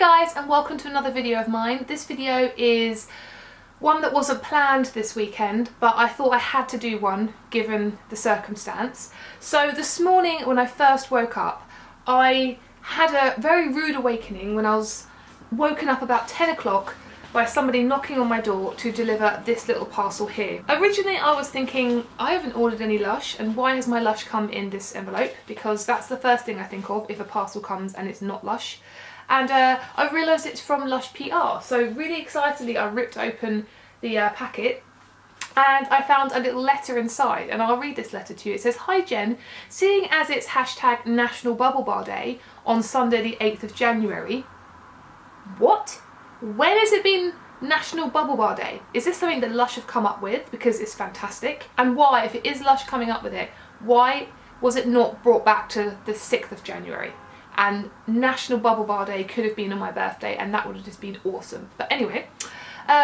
guys, and welcome to another video of mine. This video is one that wasn't planned this weekend, but I thought I had to do one given the circumstance. So this morning when I first woke up, I had a very rude awakening when I was woken up about 10 o'clock by somebody knocking on my door to deliver this little parcel here. Originally I was thinking, I haven't ordered any Lush, and why has my Lush come in this envelope? Because that's the first thing I think of if a parcel comes and it's not Lush. And I realised it's from Lush PR, so really excitedly I ripped open the packet and I found a little letter inside, and I'll read this letter to you. It says, "Hi Jen, seeing as it's hashtag National Bubble Bar Day on Sunday the 8th of January, what? When has it been National Bubble Bar Day? Is this something that Lush have come up with? Because it's fantastic. And why, if it is Lush coming up with it, why was it not brought back to the 6th of January? And National Bubble Bar Day could have been on my birthday and that would have just been awesome." But anyway,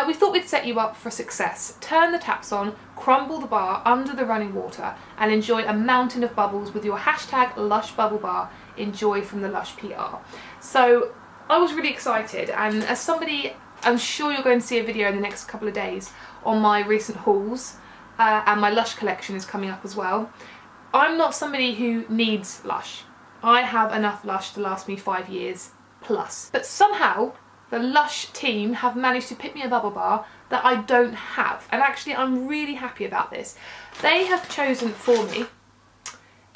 we thought we'd set you up for success. Turn the taps on, crumble the bar under the running water and enjoy a mountain of bubbles with your hashtag Lush Bubble Bar. Enjoy from the Lush PR. So I was really excited, and as somebody, I'm sure you're going to see a video in the next couple of days on my recent hauls, and my Lush collection is coming up as well. I'm not somebody who needs Lush. I have enough Lush to last me 5 years plus. But somehow the Lush team have managed to pick me a bubble bar that I don't have, and actually I'm really happy about this. They have chosen for me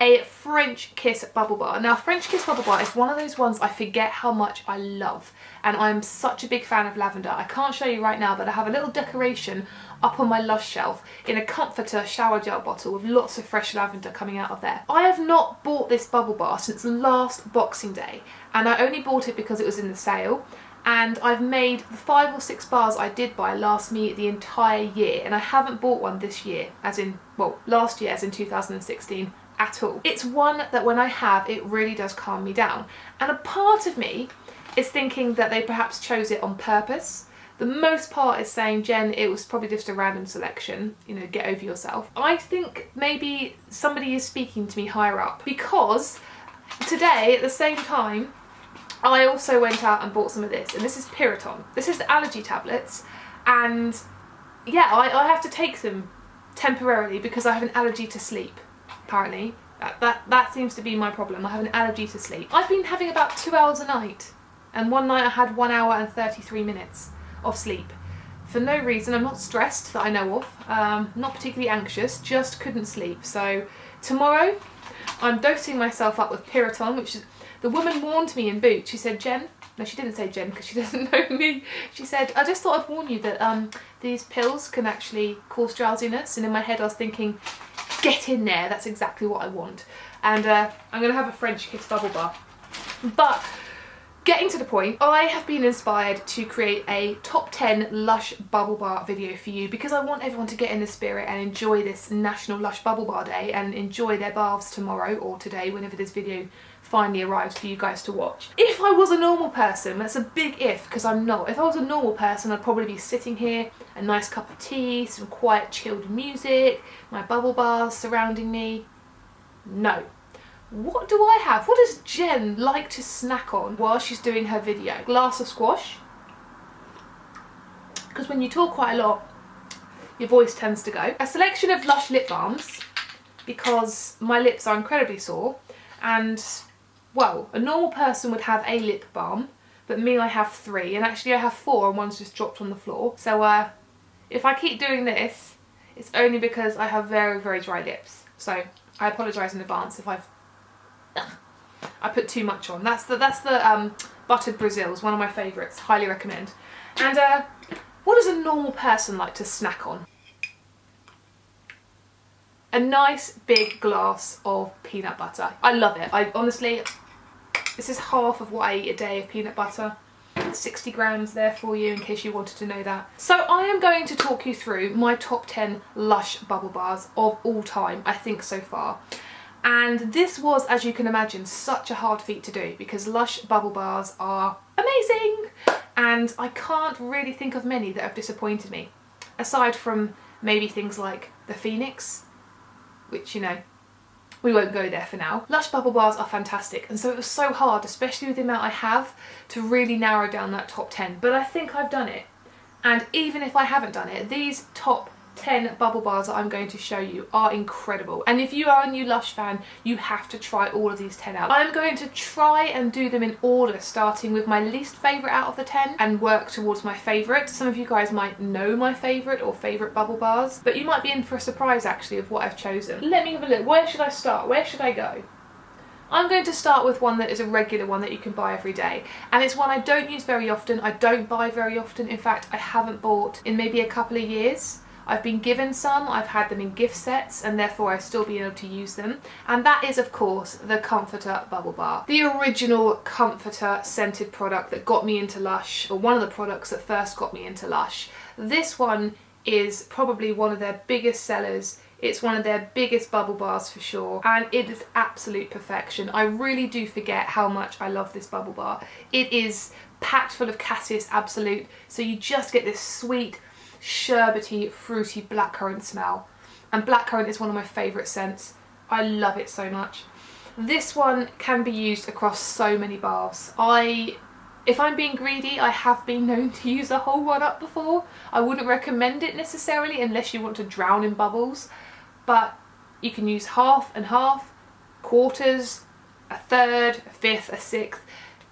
a French Kiss bubble bar. Now, French Kiss bubble bar is one of those ones I forget how much I love, and I'm such a big fan of lavender. I can't show you right now, but I have a little decoration up on my Lush shelf in a comforter shower gel bottle with lots of fresh lavender coming out of there. I have not bought this bubble bar since last Boxing Day, and I only bought it because it was in the sale, and I've made the 5 or 6 bars I did buy last me the entire year, and I haven't bought one this year, as in, well, last year as in 2016, at all. It's one that when I have, it really does calm me down. And a part of me is thinking that they perhaps chose it on purpose. The most part is saying, Jen, it was probably just a random selection, you know, get over yourself. I think maybe somebody is speaking to me higher up, because today at the same time I also went out and bought some of this, and this is Piriton. This is the allergy tablets, and yeah, I have to take them temporarily because I have an allergy to sleep. Apparently, that seems to be my problem. I have an allergy to sleep. I've been having about 2 hours a night, and one night I had 1 hour and 33 minutes of sleep for no reason. I'm not stressed that I know of, not particularly anxious, just couldn't sleep. So tomorrow I'm dosing myself up with Piriton, which is, the woman warned me in Boots. She said, Jen, no, she didn't say Jen because she doesn't know me. She said, I just thought I'd warn you that these pills can actually cause drowsiness. And in my head I was thinking, get in there, that's exactly what I want. And I'm going to have a French Kiss bubble bar. But getting to the point, I have been inspired to create a top 10 Lush bubble bar video for you, because I want everyone to get in the spirit and enjoy this National Lush Bubble Bar Day and enjoy their baths tomorrow or today, whenever this video finally arrives for you guys to watch. If I was a normal person, that's a big if, because I'm not. If I was a normal person, I'd probably be sitting here, a nice cup of tea, some quiet chilled music, my bubble bars surrounding me. No. What do I have? What does Jen like to snack on while she's doing her video? Glass of squash. Because when you talk quite a lot, your voice tends to go. A selection of Lush lip balms, because my lips are incredibly sore, and well, a normal person would have a lip balm, but me, I have 3, and actually I have 4 and one's just dropped on the floor. So if I keep doing this, it's only because I have very, very dry lips. So I apologise in advance if I put too much on. That's the buttered Brazils, one of my favourites, highly recommend. And what does a normal person like to snack on? A nice big glass of peanut butter. I love it. I honestly, this is half of what I eat a day of peanut butter. 60 grams there for you in case you wanted to know that. So I am going to talk you through my top 10 Lush bubble bars of all time, I think so far. And this was, as you can imagine, such a hard feat to do, because Lush bubble bars are amazing, and I can't really think of many that have disappointed me, aside from maybe things like the Phoenix, which, you know, we won't go there for now. Lush bubble bars are fantastic, and so it was so hard, especially with the amount I have, to really narrow down that top 10, but I think I've done it. And even if I haven't done it, these top 10 bubble bars that I'm going to show you are incredible. And if you are a new Lush fan, you have to try all of these 10 out. I'm going to try and do them in order, starting with my least favourite out of the 10 and work towards my favourite. Some of you guys might know my favourite or favourite bubble bars, but you might be in for a surprise actually of what I've chosen. Let me have a look. Where should I start? Where should I go? I'm going to start with one that is a regular one that you can buy every day, and it's one I don't use very often. I don't buy very often. In fact, I haven't bought in maybe a couple of years. I've been given some, I've had them in gift sets, and therefore I've still been able to use them. And that is, of course, the Comforter Bubble Bar. The original Comforter scented product that got me into Lush, or one of the products that first got me into Lush. This one is probably one of their biggest sellers. It's one of their biggest bubble bars for sure, and it is absolute perfection. I really do forget how much I love this bubble bar. It is packed full of Cassis Absolute, so you just get this sweet, sherbety, fruity blackcurrant smell. And blackcurrant is one of my favourite scents. I love it so much. This one can be used across so many bars. If I'm being greedy, I have been known to use a whole one up before. I wouldn't recommend it necessarily unless you want to drown in bubbles, but you can use half and half, quarters, a third, a fifth, a sixth.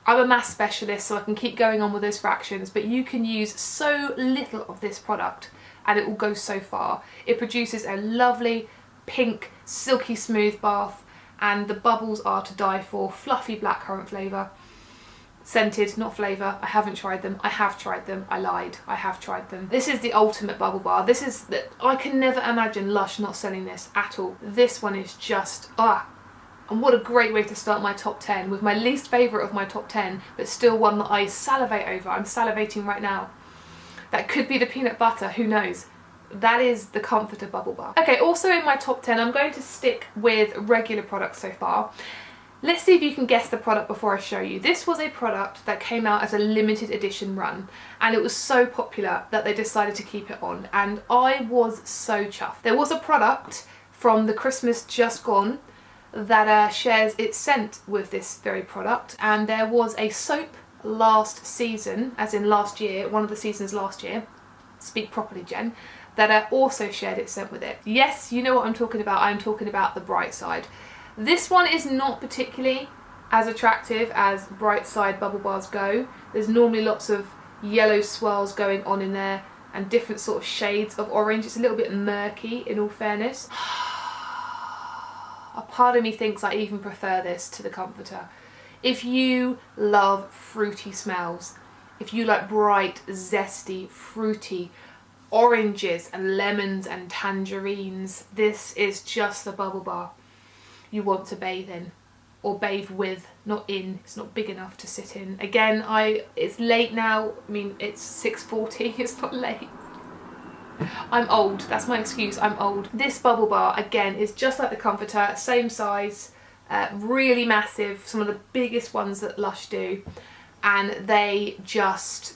I'm a maths specialist, so I can keep going on with those fractions, but you can use so little of this product and it will go so far. It produces a lovely, pink, silky smooth bath, and the bubbles are to die for. Fluffy blackcurrant flavour. Scented, not flavour. I haven't tried them. I have tried them. I lied. I have tried them. This is the ultimate bubble bar. This is I can never imagine Lush not selling this at all. This one is just, and what a great way to start my top 10, with my least favourite of my top 10, but still one that I salivate over. I'm salivating right now. That could be the peanut butter, who knows? That is the Comforter Bubble Bar. Okay, also in my top 10, I'm going to stick with regular products so far. Let's see if you can guess the product before I show you. This was a product that came out as a limited edition run, and it was so popular that they decided to keep it on, and I was so chuffed. There was a product from the Christmas just gone that shares its scent with this very product, and there was a soap last season, as in last year, one of the seasons last year, speak properly Jen, that also shared its scent with it. Yes, you know what I'm talking about. I'm talking about the Bright Side. This one is not particularly as attractive as Bright Side bubble bars go. There's normally lots of yellow swirls going on in there and different sort of shades of orange. It's a little bit murky in all fairness. A part of me thinks I even prefer this to the Comforter. If you love fruity smells, if you like bright, zesty, fruity oranges and lemons and tangerines, this is just the bubble bar you want to bathe in, or bathe with, not in. It's not big enough to sit in. Again, it's late now. I mean, it's 6:40, it's not late. I'm old, that's my excuse, I'm old. This bubble bar, again, is just like the Comforter, same size, really massive, some of the biggest ones that Lush do, and they just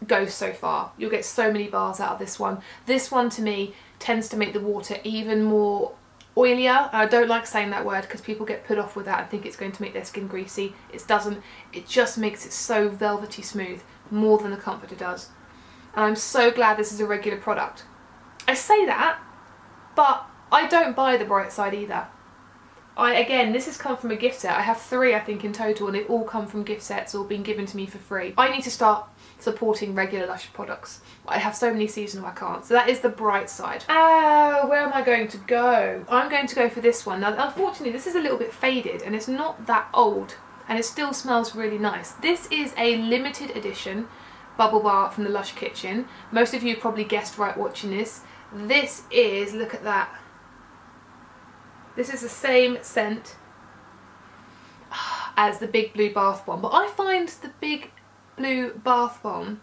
go so far. You'll get so many bars out of this one. This one, to me, tends to make the water even more oilier. I don't like saying that word because people get put off with that and think it's going to make their skin greasy. It doesn't. It just makes it so velvety smooth, more than the Comforter does. And I'm so glad this is a regular product. I say that, but I don't buy the Bright Side either. Again, this has come from a gift set. I have 3, I think, in total, and they've all come from gift sets or been given to me for free. I need to start supporting regular Lush products. I have so many seasonal I can't. So that is the Bright Side. Where am I going to go? I'm going to go for this one. Now, unfortunately, this is a little bit faded and it's not that old, and it still smells really nice. This is a limited edition bubble bar from the Lush Kitchen. Most of you have probably guessed right watching this. This is, look at that. This is the same scent as the Big Blue Bath Bomb, but I find the Big Blue Bath Bomb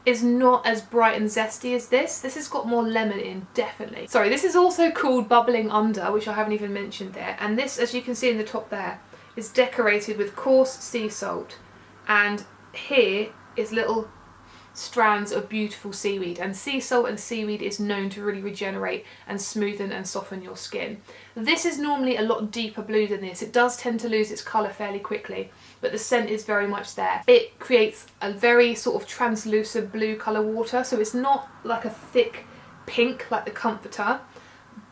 is not as bright and zesty as this. This has got more lemon in, definitely. Sorry, this is also called Bubbling Under, which I haven't even mentioned there, and this, as you can see in the top there, is decorated with coarse sea salt, and here is little strands of beautiful seaweed, and sea salt and seaweed is known to really regenerate and smoothen and soften your skin. This is normally a lot deeper blue than this. It does tend to lose its colour fairly quickly, but the scent is very much there. It creates a very sort of translucent blue colour water, so it's not like a thick pink like the Comforter,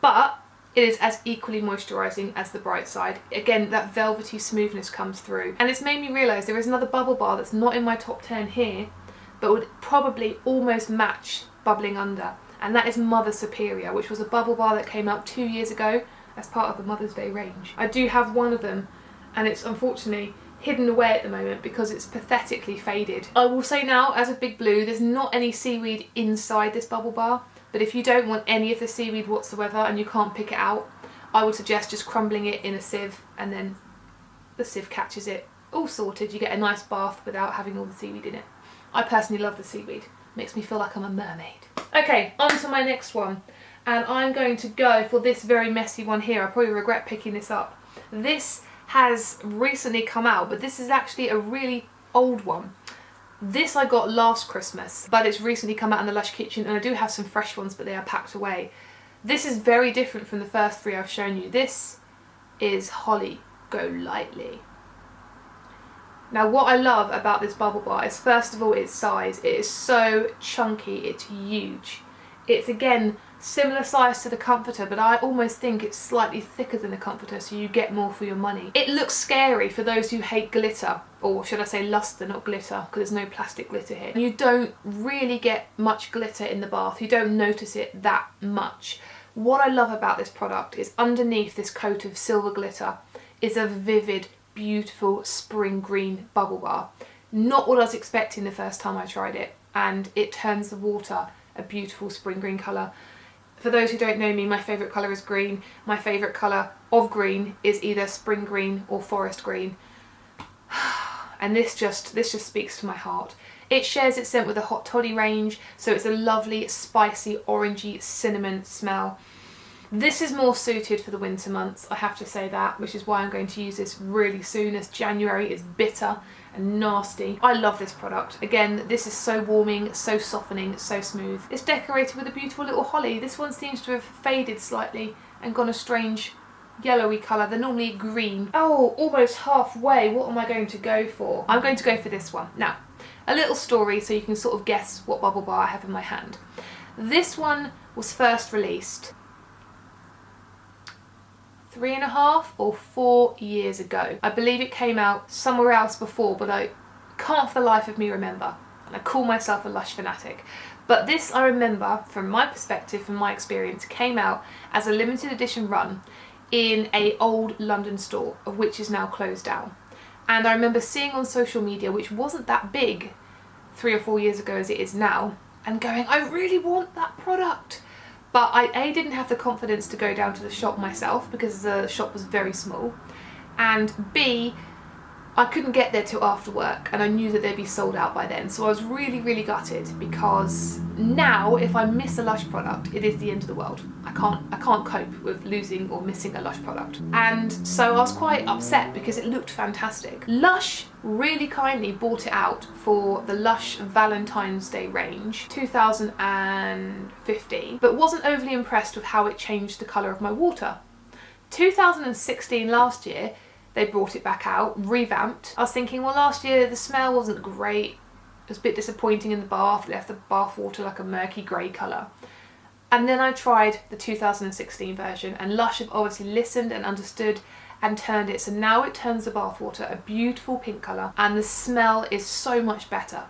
but it is as equally moisturising as the Bright Side. Again, that velvety smoothness comes through. And it's made me realise there is another bubble bar that's not in my top 10 here, but would probably almost match Bubbling Under. And that is Mother Superior, which was a bubble bar that came out 2 years ago as part of the Mother's Day range. I do have one of them, and it's unfortunately hidden away at the moment because it's pathetically faded. I will say now, as a Big Blue, there's not any seaweed inside this bubble bar. But if you don't want any of the seaweed whatsoever and you can't pick it out, I would suggest just crumbling it in a sieve, and then the sieve catches it. All sorted, you get a nice bath without having all the seaweed in it. I personally love the seaweed. Makes me feel like I'm a mermaid. Okay, on to my next one. And I'm going to go for this very messy one here. I probably regret picking this up. This has recently come out, but this is actually a really old one. This I got last Christmas, but it's recently come out in the Lush kitchen, and I do have some fresh ones, but they are packed away. This is very different from the first three I've shown you. This is Holly Go Lightly. Now, what I love about this bubble bar is, first of all, its size. It is so chunky, it's huge. It's, again, similar size to the Comforter, but I almost think it's slightly thicker than the Comforter, so you get more for your money. It looks scary for those who hate glitter, or should I say luster, not glitter, because there's no plastic glitter here. You don't really get much glitter in the bath. You don't notice it that much. What I love about this product is underneath this coat of silver glitter is a vivid, beautiful spring green bubble bar. Not what I was expecting the first time I tried it, and it turns the water a beautiful spring green colour. For those who don't know me, my favourite colour is green. My favourite colour of green is either spring green or forest green. And this just speaks to my heart. It shares its scent with the Hot Toddy range, so it's a lovely, spicy, orangey, cinnamon smell. This is more suited for the winter months, I have to say that, which is why I'm going to use this really soon, as January is bitter and nasty. I love this product. Again, this is so warming, so softening, so smooth. It's decorated with a beautiful little holly. This one seems to have faded slightly and gone a strange yellowy colour. They're normally green. Oh, almost halfway. What am I going to go for? I'm going to go for this one. Now, a little story so you can sort of guess what bubble bar I have in my hand. This one was first released 3.5 or 4 years ago. I believe it came out somewhere else before, but I can't for the life of me remember. And I call myself a Lush fanatic. But this, I remember, from my perspective, from my experience, came out as a limited edition run in a old London store, of which is now closed down. And I remember seeing on social media, which wasn't that big 3 or 4 years ago as it is now, and going, I really want that product. But I A, didn't have the confidence to go down to the shop myself because the shop was very small, and B, I couldn't get there till after work, and I knew that they'd be sold out by then. So I was really, really gutted, because now if I miss a Lush product, it is the end of the world. I can't cope with losing or missing a Lush product. And so I was quite upset because it looked fantastic. Lush really kindly bought it out for the Lush Valentine's Day range, 2015, but wasn't overly impressed with how it changed the colour of my water. 2016, last year, they brought it back out, revamped. I was thinking, well, last year the smell wasn't great. It was a bit disappointing in the bath. It left the bath water like a murky grey colour. And then I tried the 2016 version, and Lush have obviously listened and understood and turned it. So now it turns the bath water a beautiful pink colour, and the smell is so much better.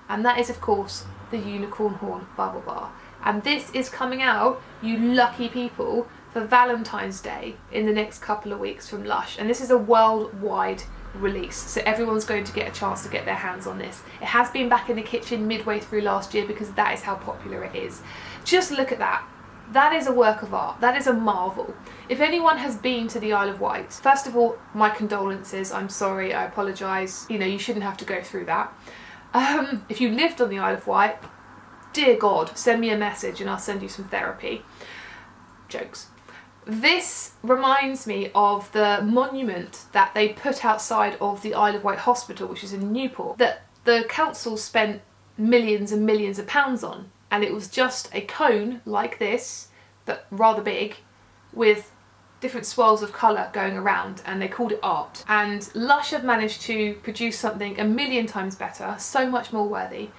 And that is, of course, the Unicorn Horn Bubble Bar. And this is coming out, you lucky people, for Valentine's Day in the next couple of weeks from Lush. And this is a worldwide release, so everyone's going to get a chance to get their hands on this. It has been back in the kitchen midway through last year because that is how popular it is. Just look at that. That is a work of art. That is a marvel. If anyone has been to the Isle of Wight, first of all, my condolences. I'm sorry, I apologise. You know, you shouldn't have to go through that. If you lived on the Isle of Wight, dear God, send me a message and I'll send you some therapy. Jokes. This reminds me of the monument that they put outside of the Isle of Wight Hospital, which is in Newport, that the council spent millions and millions of pounds on, and it was just a cone like this, but rather big, with different swirls of colour going around, and they called it art. And Lush have managed to produce something a million times better, so much more worthy,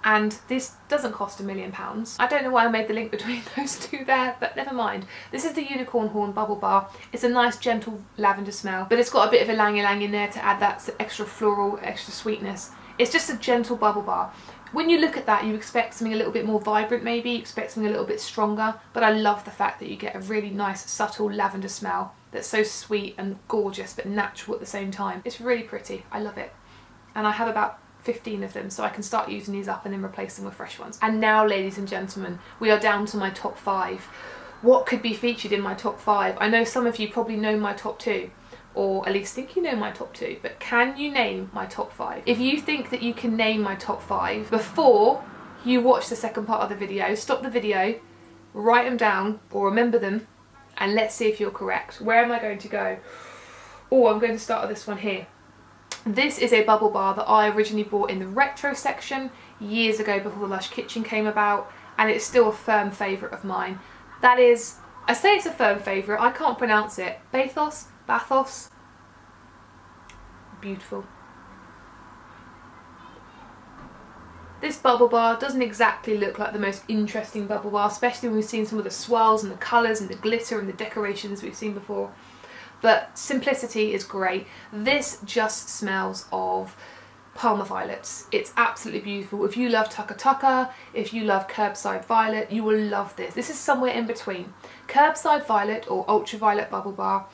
and this doesn't cost £1 million. I don't know why I made the link between those two there, but never mind. This is the Unicorn Horn Bubble Bar. It's a nice gentle lavender smell, but it's got a bit of ylang ylang in there to add that extra floral, extra sweetness. It's just a gentle bubble bar. When you look at that, you expect something a little bit more vibrant maybe, you expect something a little bit stronger, but I love the fact that you get a really nice subtle lavender smell that's so sweet and gorgeous but natural at the same time. It's really pretty, I love it. And I have about 15 of them, so I can start using these up and then replace them with fresh ones. And now, ladies and gentlemen, we are down to my top 5. What could be featured in my top 5? I know some of you probably know my top 2. Or at least think you know my top 2, but can you name my top 5? If you think that you can name my top 5 before you watch the second part of the video, stop the video, write them down or remember them, and let's see if you're correct. Where am I going to go? Oh, I'm going to start with this one here. This is a bubble bar that I originally bought in the retro section years ago before the Lush Kitchen came about, and it's still a firm favourite of mine. That is, I say it's a firm favourite, I can't pronounce it. Bathos. Beautiful. This bubble bar doesn't exactly look like the most interesting bubble bar, especially when we've seen some of the swirls and the colours and the glitter and the decorations we've seen before. But simplicity is great. This just smells of Parma violets. It's absolutely beautiful. If you love Tucka Tucka, if you love Curbside Violet, you will love this. This is somewhere in between. Curbside Violet or Ultraviolet Bubble Bar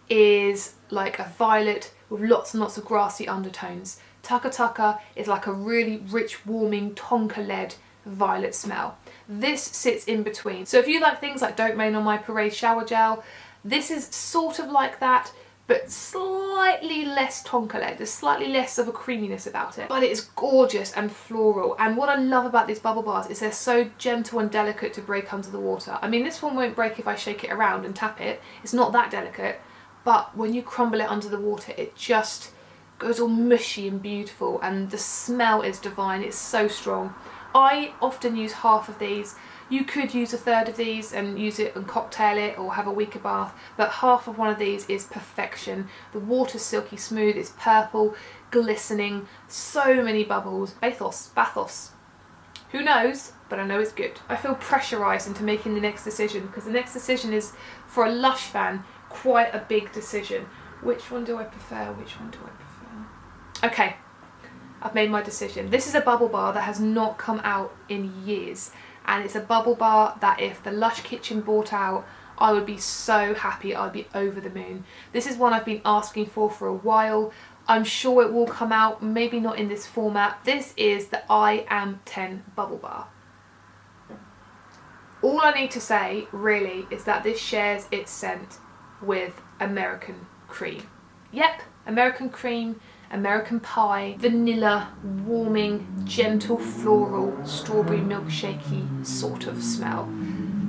is like a violet with lots and lots of grassy undertones. Tucka Tucka is like a really rich, warming, tonka-led violet smell. This sits in between. So if you like things like Don't Rain on My Parade shower gel, this is sort of like that, but slightly less tonka-led. There's slightly less of a creaminess about it, but it's gorgeous and floral. And what I love about these bubble bars is they're so gentle and delicate to break under the water. I mean, this one won't break if I shake it around and tap it. It's not that delicate. But when you crumble it under the water, it just goes all mushy and beautiful, and the smell is divine. It's so strong. I often use half of these. You could use a third of these and use it and cocktail it or have a weaker bath, but half of one of these is perfection. The water's silky smooth, it's purple, glistening, so many bubbles. Bathos. Who knows? But I know it's good. I feel pressurised into making the next decision, because the next decision is, for a Lush fan, quite a big decision. Which one do I prefer? Okay, I've made my decision. This is a bubble bar that has not come out in years, and it's a bubble bar that if the Lush Kitchen bought out, I would be so happy. I'd be over the moon. This is one I've been asking for a while. I'm sure it will come out, maybe not in this format. This is the I Am 10 bubble bar. All I need to say really is that this shares its scent with American cream. Yep, American cream, American pie, vanilla, warming, gentle, floral, strawberry milkshakey sort of smell.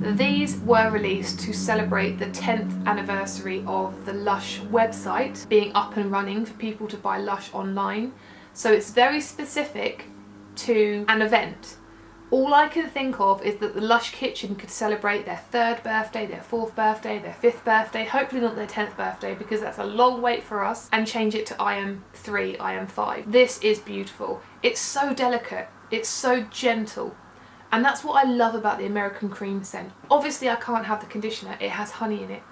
These were released to celebrate the 10th anniversary of the Lush website being up and running for people to buy Lush online. So it's very specific to an event. All I can think of is that the Lush Kitchen could celebrate their 3rd birthday, their 4th birthday, their 5th birthday, hopefully not their 10th birthday because that's a long wait for us, and change it to I Am 3, I Am 5. This is beautiful. It's so delicate, it's so gentle, and that's what I love about the American cream scent. Obviously I can't have the conditioner, it has honey in it,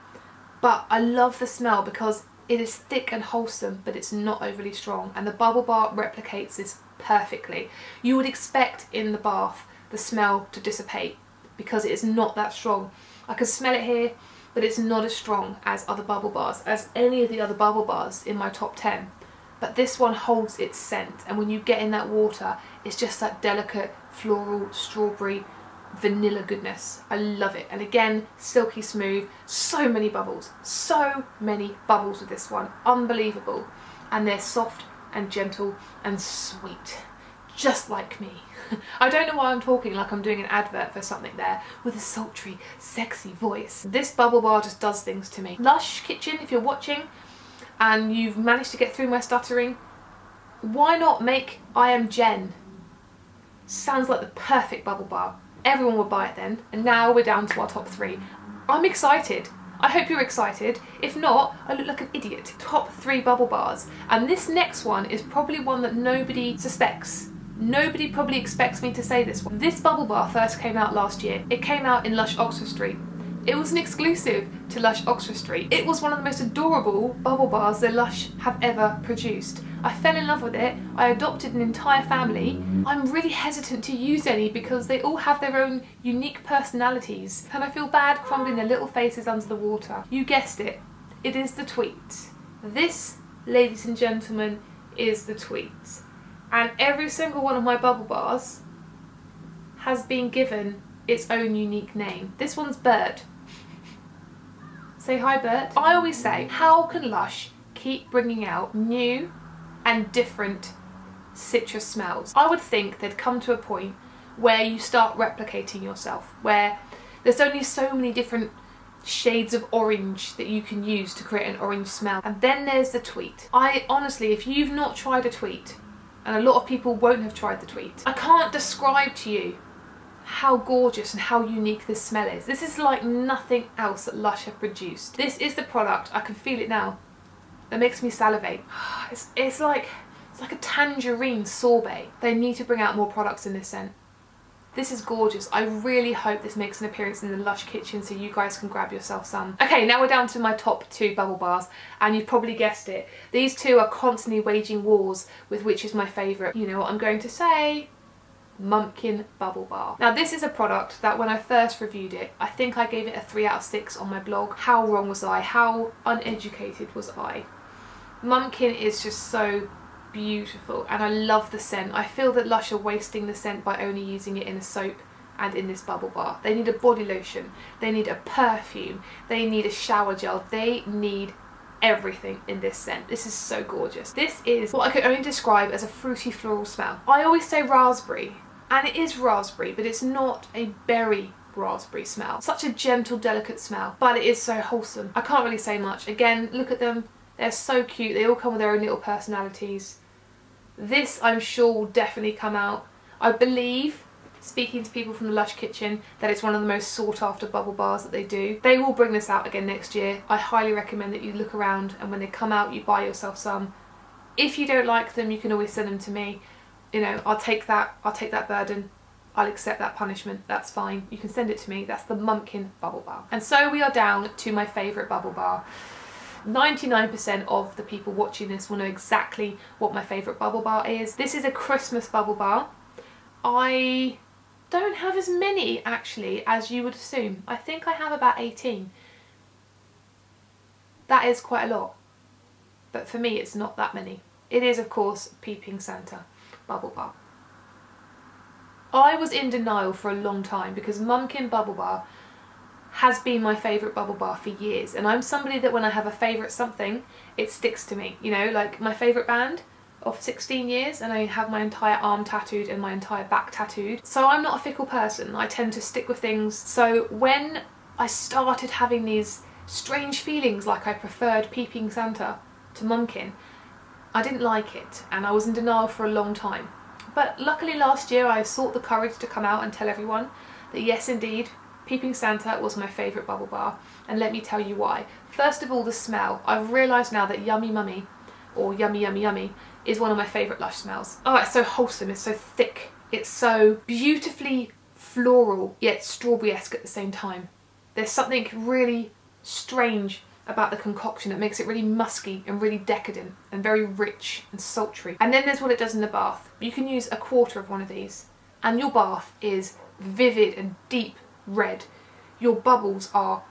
but I love the smell because it is thick and wholesome, but it's not overly strong, and the bubble bar replicates this perfectly. You would expect in the bath the smell to dissipate because it is not that strong. I can smell it here, but it's not as strong as other bubble bars, as any of the other bubble bars in my top 10. But this one holds its scent, and when you get in that water, it's just that delicate floral, strawberry, vanilla goodness. I love it. And again, silky smooth, so many bubbles with this one, unbelievable. And they're soft and gentle and sweet, just like me. I don't know why I'm talking like I'm doing an advert for something there with a sultry, sexy voice. This bubble bar just does things to me. Lush Kitchen, if you're watching and you've managed to get through my stuttering, why not make I Am Jen? sounds like the perfect bubble bar. Everyone would buy it then, and now we're down to our top 3. I'm excited. I hope you're excited. If not, I look like an idiot. Top 3 bubble bars. And this next one is probably one that nobody suspects. Nobody probably expects me to say this one. This bubble bar first came out last year. It came out in Lush Oxford Street. It was an exclusive to Lush Oxford Street. It was one of the most adorable bubble bars that Lush have ever produced. I fell in love with it. I adopted an entire family. I'm really hesitant to use any because they all have their own unique personalities, and I feel bad crumbling their little faces under the water. You guessed it. It is the Tweet. This, ladies and gentlemen, is the Tweet. And every single one of my bubble bars has been given its own unique name. This one's Bird. Say hi, Bird. I always say, how can Lush keep bringing out new and different citrus smells? I would think they'd come to a point where you start replicating yourself, where there's only so many different shades of orange that you can use to create an orange smell. And then there's the Tweet. I honestly, if you've not tried a Tweet, and a lot of people won't have tried the Tweet, I can't describe to you how gorgeous and how unique this smell is. This is like nothing else that Lush have produced. This is the product, I can feel it now, that makes me salivate. It's like a tangerine sorbet. They need to bring out more products in this scent. This is gorgeous. I really hope this makes an appearance in the Lush kitchen so you guys can grab yourself some. Okay, now we're down to my top 2 bubble bars, and you've probably guessed it. These two are constantly waging wars with which is my favourite. You know what I'm going to say? Mumpkin Bubble Bar. Now this is a product that when I first reviewed it, I think I gave it a 3 out of 6 on my blog. How wrong was I? How uneducated was I? Mumpkin is just so beautiful, and I love the scent. I feel that Lush are wasting the scent by only using it in a soap and in this bubble bar. They need a body lotion, they need a perfume, they need a shower gel, they need everything in this scent. This is so gorgeous. This is what I could only describe as a fruity floral smell. I always say raspberry, and it is raspberry, but it's not a berry raspberry smell. Such a gentle, delicate smell, but it is so wholesome. I can't really say much. Again, look at them. They're so cute. They all come with their own little personalities. This, I'm sure, will definitely come out. I believe, speaking to people from the Lush kitchen, that it's one of the most sought after bubble bars that they do. They will bring this out again next year. I highly recommend that you look around, and when they come out, you buy yourself some. If you don't like them, you can always send them to me. You know, I'll take that burden. I'll accept that punishment. That's fine. You can send it to me. That's the Mumpkin Bubble Bar. And so we are down to my favourite bubble bar. 99% of the people watching this will know exactly what my favourite bubble bar is. This is a Christmas bubble bar. I don't have as many actually as you would assume. I think I have about 18. That is quite a lot, but for me it's not that many. It is of course Peeping Santa bubble bar. I was in denial for a long time because Mumpkin Bubble Bar has been my favourite bubble bar for years, and I'm somebody that when I have a favourite something, it sticks to me. You know, like my favourite band of 16 years, and I have my entire arm tattooed and my entire back tattooed. So I'm not a fickle person. I tend to stick with things. So when I started having these strange feelings like I preferred Peeping Santa to Mumpkin, I didn't like it, and I was in denial for a long time. But luckily last year I sought the courage to come out and tell everyone that yes indeed, Peeping Santa was my favourite bubble bar, and let me tell you why. First of all, the smell. I've realised now that Yummy Mummy, or Yummy Yummy Yummy, is one of my favourite Lush smells. Oh, it's so wholesome, it's so thick, it's so beautifully floral, yet strawberry-esque at the same time. There's something really strange about the concoction that makes it really musky and really decadent and very rich and sultry. And then there's what it does in the bath. You can use a quarter of one of these and your bath is vivid and deep red. Your bubbles are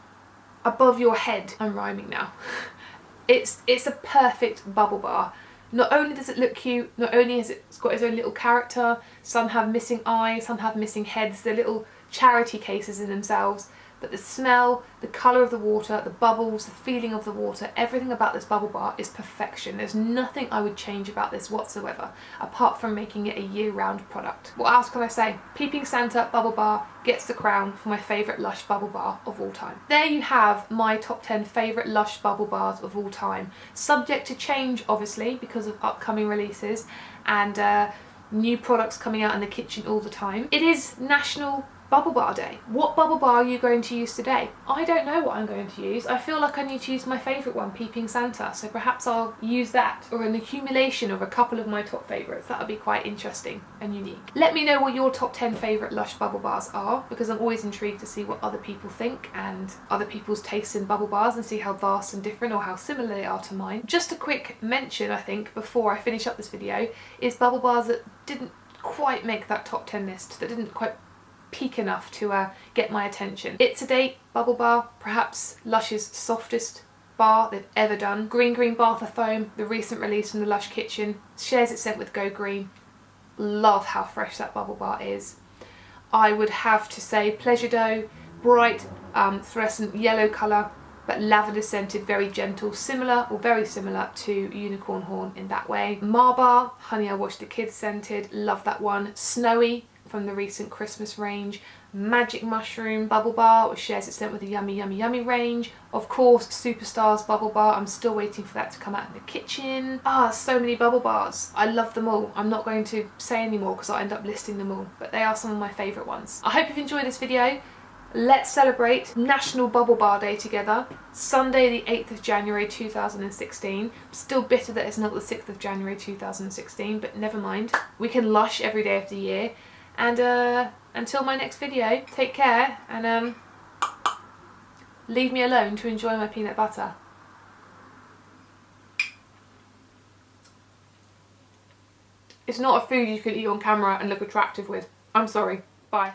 above your head. I'm rhyming now. It's a perfect bubble bar. Not only does it look cute, not only has it got its own little character, some have missing eyes, some have missing heads, they're little charity cases in themselves, but the smell, the colour of the water, the bubbles, the feeling of the water, everything about this bubble bar is perfection. There's nothing I would change about this whatsoever, apart from making it a year-round product. What else can I say? Peeping Santa Bubble Bar gets the crown for my favourite Lush bubble bar of all time. There you have my top 10 favourite Lush bubble bars of all time. Subject to change, obviously, because of upcoming releases and new products coming out in the kitchen all the time. It is National Bubble Bar Day. What bubble bar are you going to use today? I don't know what I'm going to use. I feel like I need to use my favourite one, Peeping Santa, so perhaps I'll use that, or an accumulation of a couple of my top favourites. That would be quite interesting and unique. Let me know what your top 10 favourite Lush bubble bars are, because I'm always intrigued to see what other people think and other people's tastes in bubble bars, and see how vast and different or how similar they are to mine. Just a quick mention, I think, before I finish up this video, is bubble bars that didn't quite make that top 10 list, that didn't quite peak enough to get my attention. It's a Date bubble bar, perhaps Lush's softest bar they've ever done. Green Bath Foam, the recent release from the Lush kitchen, shares its scent with Go Green. Love how fresh that bubble bar is. I would have to say Pleasure Dough, bright fluorescent yellow colour, but lavender scented, very gentle, similar or very similar to Unicorn Horn in that way. Marbar, Honey I Washed the Kids scented, love that one. Snowy, from the recent Christmas range. Magic Mushroom bubble bar, which shares its scent with the Yummy range. Of course, Superstars bubble bar, I'm still waiting for that to come out in the kitchen. So many bubble bars. I love them all. I'm not going to say any more because I'll end up listing them all, but they are some of my favourite ones. I hope you've enjoyed this video. Let's celebrate National Bubble Bar Day together. Sunday the 8th of January 2016. I'm still bitter that it's not the 6th of January 2016, but never mind. We can lush every day of the year. And until my next video, take care and leave me alone to enjoy my peanut butter. It's not a food you can eat on camera and look attractive with. I'm sorry. Bye.